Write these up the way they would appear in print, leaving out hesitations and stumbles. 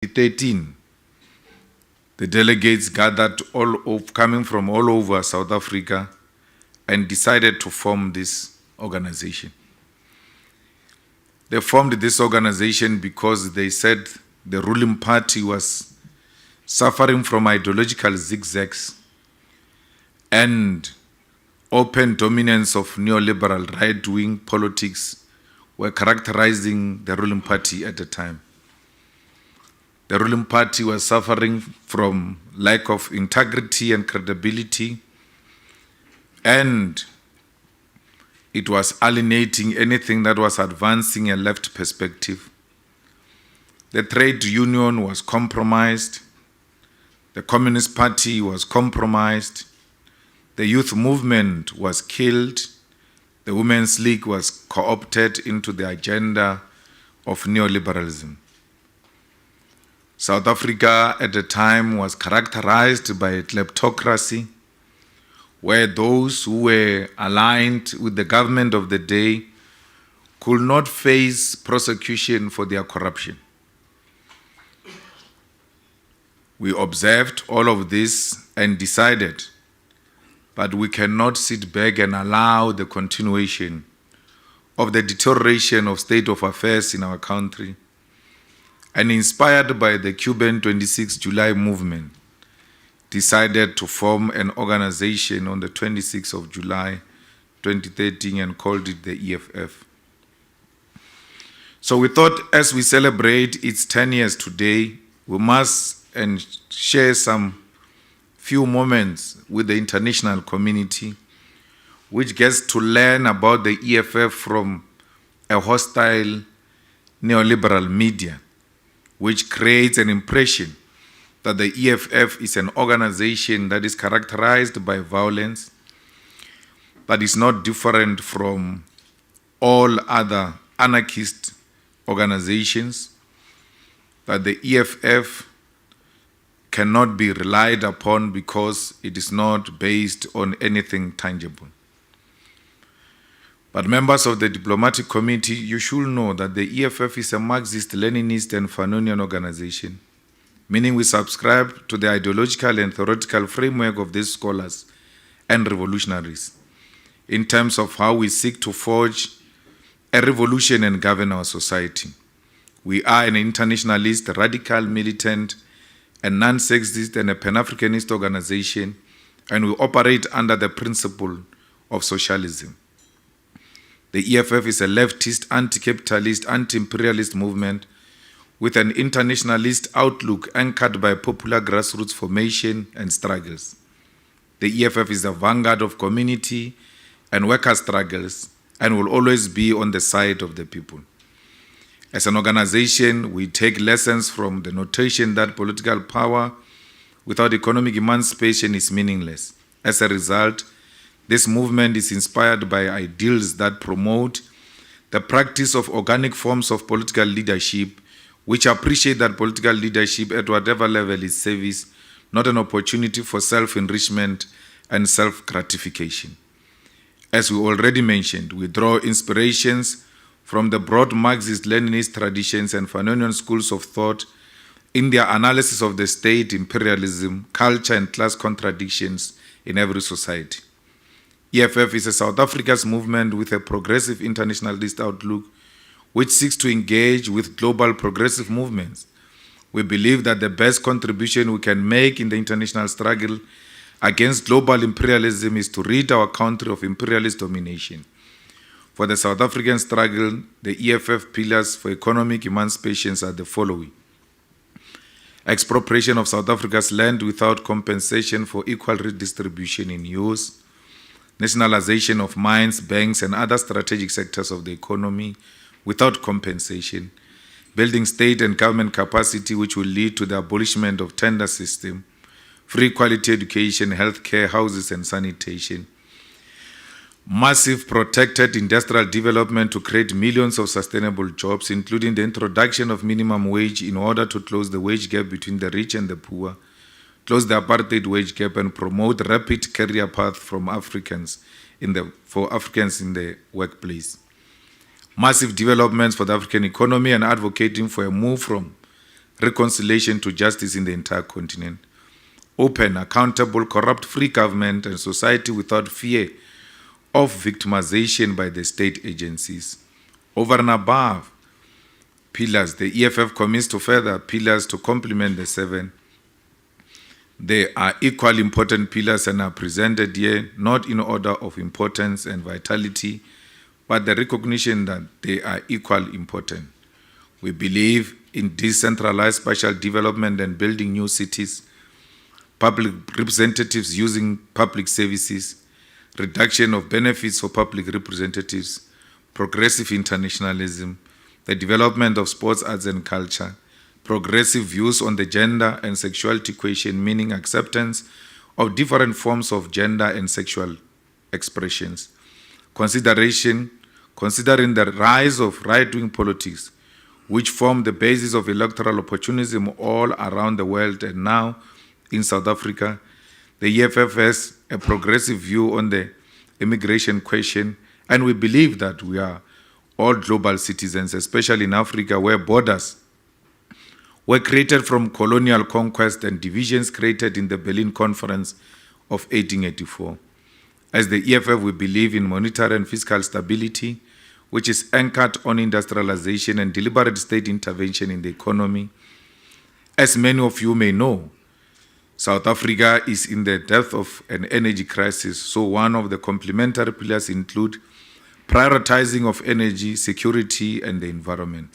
2013, the delegates gathered coming from all over South Africa and decided to form this organization. They formed this organization because they said the ruling party was suffering from ideological zigzags and open dominance of neoliberal right-wing politics were characterizing the ruling party at the time. The ruling party was suffering from lack of integrity and credibility, and it was alienating anything that was advancing a left perspective. The trade union was compromised. The Communist Party was compromised. The youth movement was killed. The Women's League was co-opted into the agenda of neoliberalism. South Africa at the time was characterized by a kleptocracy, where those who were aligned with the government of the day could not face prosecution for their corruption. We observed all of this and decided that we cannot sit back and allow the continuation of the deterioration of state of affairs in our country. And inspired by the Cuban 26 July movement, decided to form an organization on the 26th of July 2013 and called it the EFF. So we thought as we celebrate its 10 years today, we must share some few moments with the international community, which gets to learn about the EFF from a hostile neoliberal media, which creates an impression that the EFF is an organization that is characterized by violence, that is not different from all other anarchist organizations, that the EFF cannot be relied upon because it is not based on anything tangible. But members of the diplomatic committee, you should know that the EFF is a Marxist, Leninist, and Fanonian organization, meaning we subscribe to the ideological and theoretical framework of these scholars and revolutionaries in terms of how we seek to forge a revolution and govern our society. We are an internationalist, radical, militant, and non-sexist and a Pan-Africanist organization, and we operate under the principle of socialism. The EFF is a leftist, anti-capitalist, anti-imperialist movement with an internationalist outlook anchored by popular grassroots formation and struggles. The EFF is the vanguard of community and worker struggles and will always be on the side of the people. As an organization, we take lessons from the notation that political power without economic emancipation is meaningless. As a result, this movement is inspired by ideals that promote the practice of organic forms of political leadership, which appreciate that political leadership at whatever level is service, not an opportunity for self-enrichment and self-gratification. As we already mentioned, we draw inspirations from the broad Marxist-Leninist traditions and Fanonian schools of thought in their analysis of the state, imperialism, culture, and class contradictions in every society. EFF is a South Africa's movement with a progressive internationalist outlook which seeks to engage with global progressive movements. We believe that the best contribution we can make in the international struggle against global imperialism is to rid our country of imperialist domination. For the South African struggle, the EFF pillars for economic emancipation are the following: expropriation of South Africa's land without compensation for equal redistribution in use, nationalization of mines, banks, and other strategic sectors of the economy without compensation, building state and government capacity which will lead to the abolishment of tender system, free quality education, healthcare, houses, and sanitation, massive protected industrial development to create millions of sustainable jobs, including the introduction of minimum wage in order to close the wage gap between the rich and the poor, close the apartheid wage gap, and promote rapid career path for Africans in the workplace. Massive developments for the African economy and advocating for a move from reconciliation to justice in the entire continent, open, accountable, corrupt-free government and society without fear of victimization by the state agencies. Over and above pillars, the EFF commits to further pillars to complement the 7. They are equally important pillars and are presented here not in order of importance and vitality, but the recognition that they are equally important. We believe in decentralized spatial development and building new cities, public representatives using public services, reduction of benefits for public representatives, progressive internationalism, the development of sports, arts and culture, progressive views on the gender and sexuality question, meaning acceptance of different forms of gender and sexual expressions, considering the rise of right-wing politics, which form the basis of electoral opportunism all around the world and now in South Africa. The EFF has a progressive view on the immigration question, and we believe that we are all global citizens, especially in Africa, where borders were created from colonial conquest and divisions created in the Berlin Conference of 1884. As the EFF, we believe in monetary and fiscal stability, which is anchored on industrialization and deliberate state intervention in the economy. As many of you may know, South Africa is in the depth of an energy crisis, so one of the complementary pillars include prioritizing of energy, security, and the environment.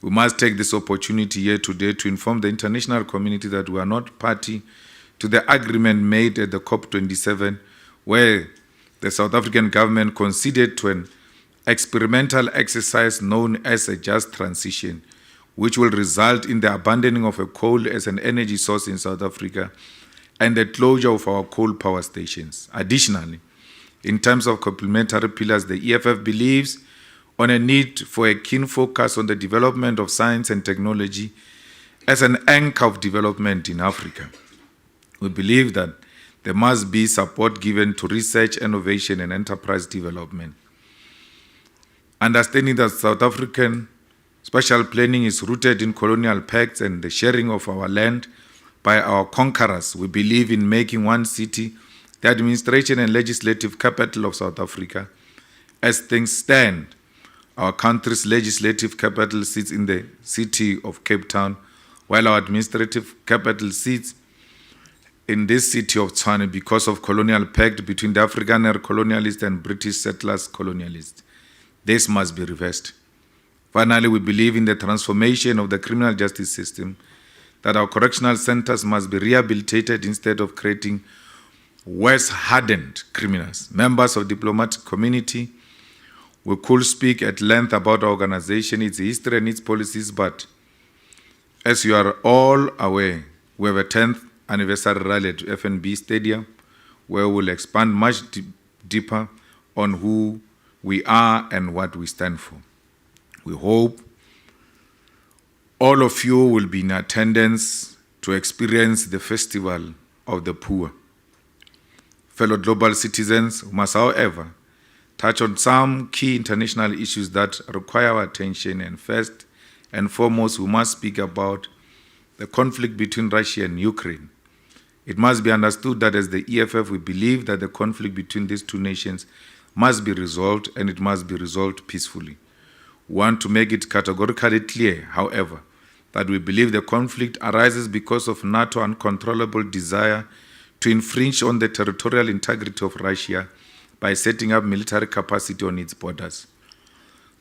We must take this opportunity here today to inform the international community that we are not party to the agreement made at the COP27, where the South African government conceded to an experimental exercise known as a just transition, which will result in the abandoning of a coal as an energy source in South Africa and the closure of our coal power stations. Additionally, in terms of complementary pillars, the EFF believes on a need for a keen focus on the development of science and technology as an anchor of development in Africa. We believe that there must be support given to research, innovation, and enterprise development. Understanding that South African spatial planning is rooted in colonial pacts and the sharing of our land by our conquerors, we believe in making one city the administration and legislative capital of South Africa. As things stand, our country's legislative capital sits in the city of Cape Town, while our administrative capital sits in this city of Tshwane because of colonial pact between the African colonialists and British settlers colonialists. This must be reversed. Finally, we believe in the transformation of the criminal justice system, that our correctional centers must be rehabilitated instead of creating worse hardened criminals. Members of the diplomatic community, we could speak at length about our organization, its history and its policies, but as you are all aware, we have a 10th anniversary rally at FNB Stadium, where we'll expand much deeper on who we are and what we stand for. We hope all of you will be in attendance to experience the Festival of the Poor. Fellow global citizens, we must, however, touch on some key international issues that require our attention, and first and foremost, we must speak about the conflict between Russia and Ukraine. It must be understood that as the EFF, we believe that the conflict between these two nations must be resolved, and it must be resolved peacefully. We want to make it categorically clear, however, that we believe the conflict arises because of NATO's uncontrollable desire to infringe on the territorial integrity of Russia by setting up military capacity on its borders.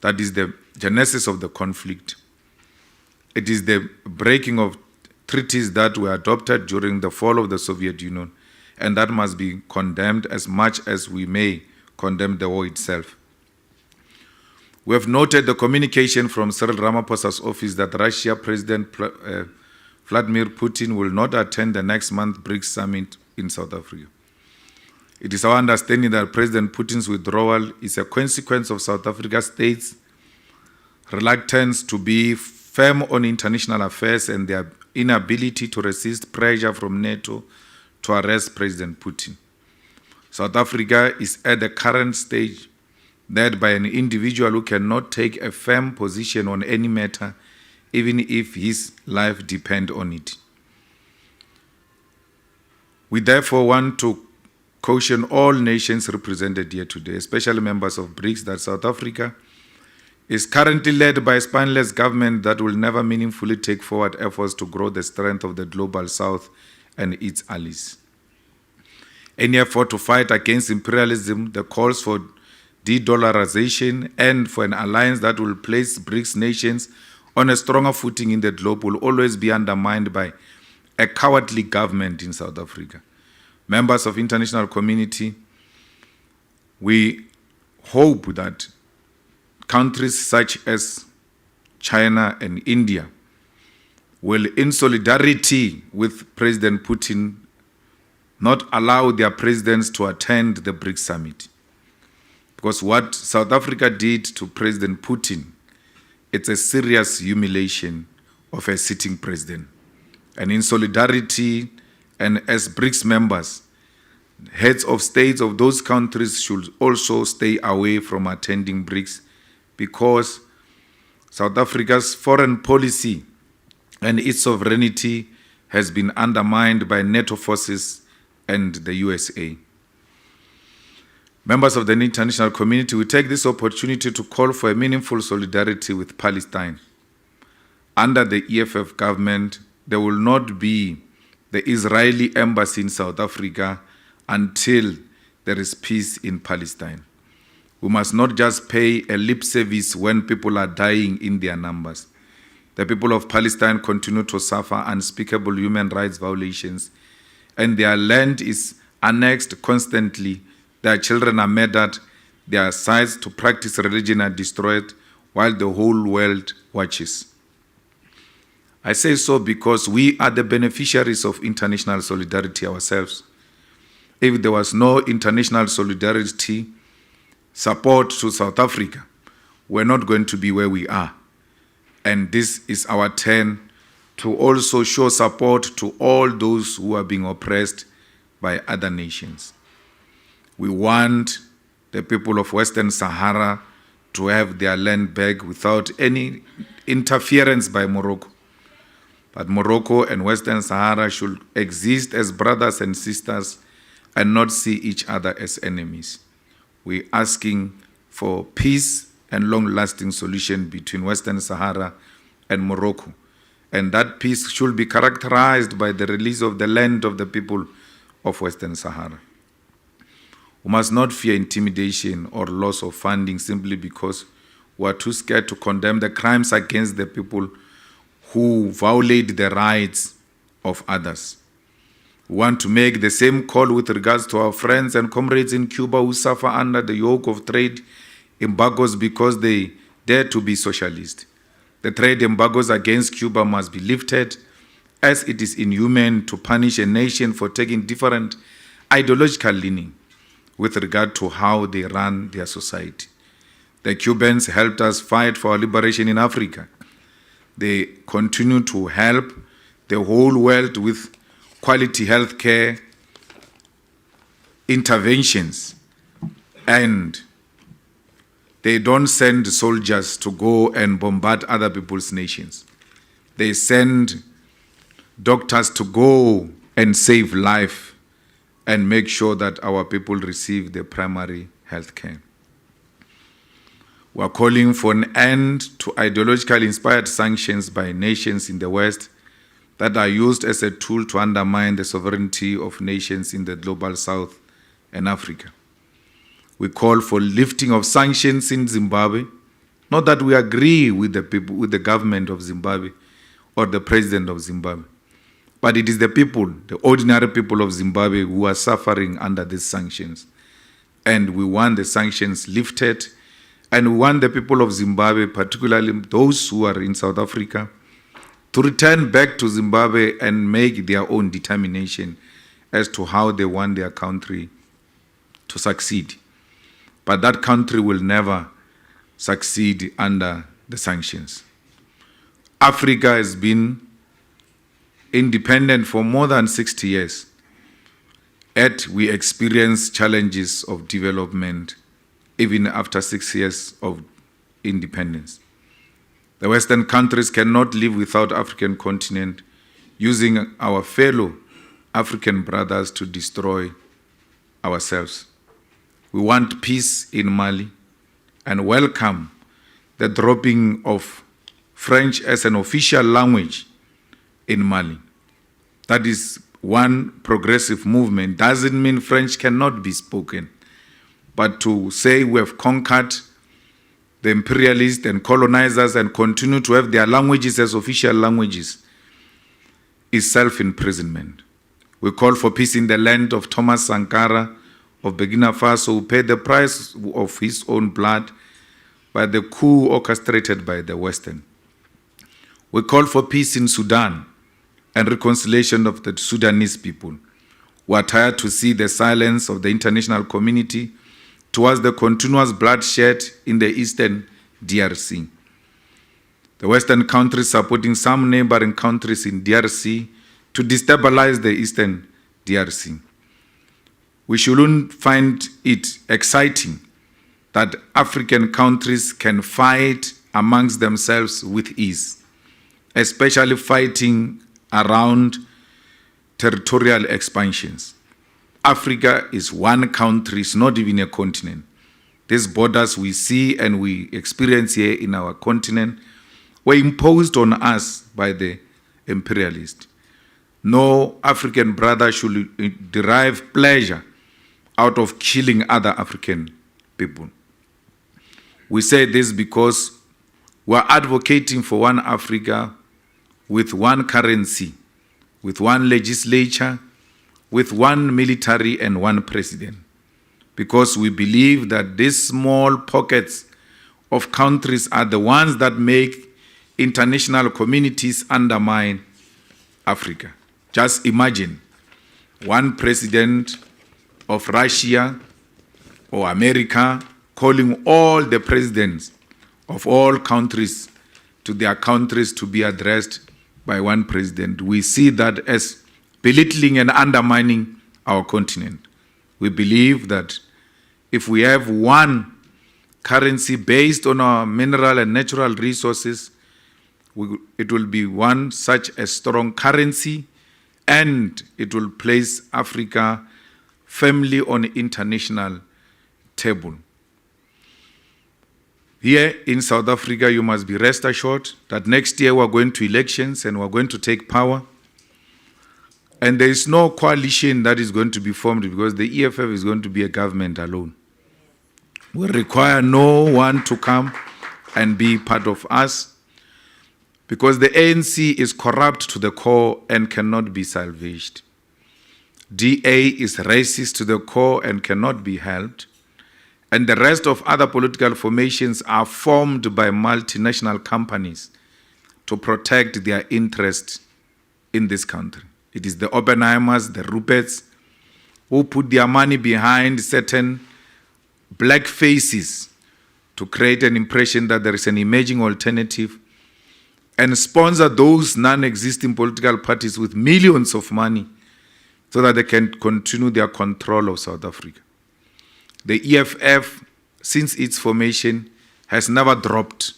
That is the genesis of the conflict. It is the breaking of treaties that were adopted during the fall of the Soviet Union, and that must be condemned as much as we may condemn the war itself. We have noted the communication from Cyril Ramaphosa's office that Russia President Vladimir Putin will not attend the next month's BRICS summit in South Africa. It is our understanding that President Putin's withdrawal is a consequence of South Africa state's reluctance to be firm on international affairs and their inability to resist pressure from NATO to arrest President Putin. South Africa is at the current stage led by an individual who cannot take a firm position on any matter even if his life depends on it. We therefore want to caution all nations represented here today, especially members of BRICS, that South Africa is currently led by a spineless government that will never meaningfully take forward efforts to grow the strength of the global South and its allies. Any effort to fight against imperialism, the calls for de-dollarization, and for an alliance that will place BRICS nations on a stronger footing in the globe will always be undermined by a cowardly government in South Africa. Members of international community, we hope that countries such as China and India will, in solidarity with President Putin, not allow their presidents to attend the BRICS summit. Because what South Africa did to President Putin, it's a serious humiliation of a sitting president. And in solidarity and as BRICS members, heads of states of those countries should also stay away from attending BRICS, because South Africa's foreign policy and its sovereignty has been undermined by NATO forces and the USA. Members of the international community, we take this opportunity to call for a meaningful solidarity with Palestine. Under the EFF government, there will not be the Israeli embassy in South Africa until there is peace in Palestine. We must not just pay a lip service when people are dying in their numbers. The people of Palestine continue to suffer unspeakable human rights violations, and their land is annexed constantly. Their children are murdered, their sites to practice religion are destroyed, while the whole world watches. I say so because we are the beneficiaries of international solidarity ourselves. If there was no international solidarity support to South Africa, we're not going to be where we are. And this is our turn to also show support to all those who are being oppressed by other nations. We want the people of Western Sahara to have their land back without any interference by Morocco. But Morocco and Western Sahara should exist as brothers and sisters and not see each other as enemies. We're asking for peace and long-lasting solution between Western Sahara and Morocco. And that peace should be characterized by the release of the land of the people of Western Sahara. We must not fear intimidation or loss of funding simply because we are too scared to condemn the crimes against the people who violate the rights of others. We want to make the same call with regards to our friends and comrades in Cuba who suffer under the yoke of trade embargoes because they dare to be socialist. The trade embargoes against Cuba must be lifted, as it is inhuman to punish a nation for taking different ideological leaning with regard to how they run their society. The Cubans helped us fight for our liberation in Africa. They continue to help the whole world with quality healthcare interventions, and they don't send soldiers to go and bombard other people's nations. They send doctors to go and save life and make sure that our people receive the primary health care. We are calling for an end to ideologically inspired sanctions by nations in the West that are used as a tool to undermine the sovereignty of nations in the global South and Africa. We call for lifting of sanctions in Zimbabwe, not that we agree with the people, with the government of Zimbabwe or the president of Zimbabwe, but it is the people, the ordinary people of Zimbabwe who are suffering under these sanctions. And we want the sanctions lifted, and we want the people of Zimbabwe, particularly those who are in South Africa, to return back to Zimbabwe and make their own determination as to how they want their country to succeed. But that country will never succeed under the sanctions. Africa has been independent for more than 60 years, yet we experience challenges of development even after 6 years of independence. The Western countries cannot live without African continent, using our fellow African brothers to destroy ourselves. We want peace in Mali and welcome the dropping of French as an official language in Mali. That is one progressive movement. Doesn't mean French cannot be spoken, but to say we have conquered the imperialists and colonizers and continue to have their languages as official languages is self-imprisonment. We call for peace in the land of Thomas Sankara of Burkina Faso, who paid the price of his own blood by the coup orchestrated by the Western. We call for peace in Sudan and reconciliation of the Sudanese people, who are tired to see the silence of the international community towards the continuous bloodshed in the eastern DRC. The Western countries supporting some neighboring countries in DRC to destabilize the eastern DRC. We shouldn't find it exciting that African countries can fight amongst themselves with ease, especially fighting around territorial expansions. Africa is one country, it's not even a continent. These borders we see and we experience here in our continent were imposed on us by the imperialists. No African brother should derive pleasure out of killing other African people. We say this because we are advocating for one Africa with one currency, with one legislature, with one military and one president. Because we believe that these small pockets of countries are the ones that make international communities undermine Africa. Just imagine one president of Russia or America calling all the presidents of all countries to their countries to be addressed by one president. We see that as belittling and undermining our continent. We believe that if we have one currency based on our mineral and natural resources, it will be one such a strong currency, and it will place Africa firmly on international table. Here in South Africa, you must be rest assured that next year we're going to elections and we're going to take power. And there is no coalition that is going to be formed because the EFF is going to be a government alone. We require no one to come and be part of us because the ANC is corrupt to the core and cannot be salvaged. DA is racist to the core and cannot be helped. And the rest of other political formations are formed by multinational companies to protect their interests in this country. It is the Oppenheimers, the Ruperts, who put their money behind certain black faces to create an impression that there is an emerging alternative and sponsor those non-existing political parties with millions of money so that they can continue their control of South Africa. The EFF, since its formation, has never dropped.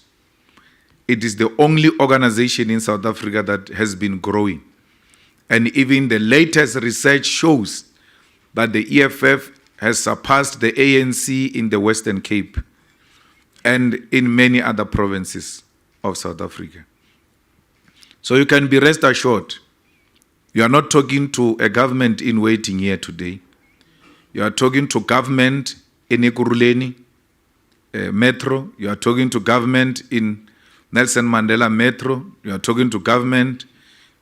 It is the only organization in South Africa that has been growing. And even the latest research shows that the EFF has surpassed the ANC in the Western Cape and in many other provinces of South Africa. So you can be rest assured, you are not talking to a government in waiting here today. You are talking to government in Ekurhuleni Metro. You are talking to government in Nelson Mandela Metro. You are talking to government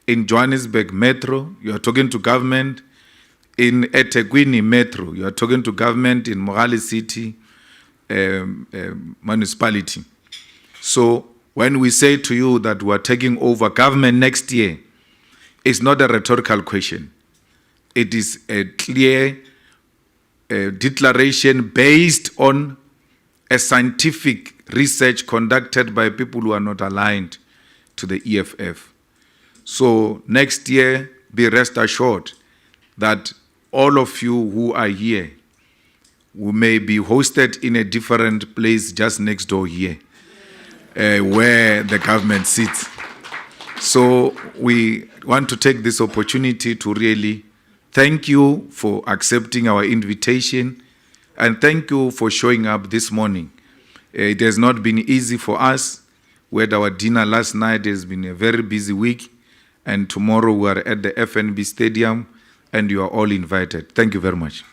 in Johannesburg Metro. You are talking to government in eThekwini Metro. You are talking to government in Mogale City Municipality. So when we say to you that we are taking over government next year, it's not a rhetorical question. It is a clear declaration based on a scientific research conducted by people who are not aligned to the EFF. So next year, be rest assured that all of you who are here, we may be hosted in a different place just next door here. where the government sits. So we want to take this opportunity to really thank you for accepting our invitation, and thank you for showing up this morning. It has not been easy for us. We had our dinner last night. It has been a very busy week, and tomorrow we are at the FNB Stadium, and you are all invited. Thank you very much.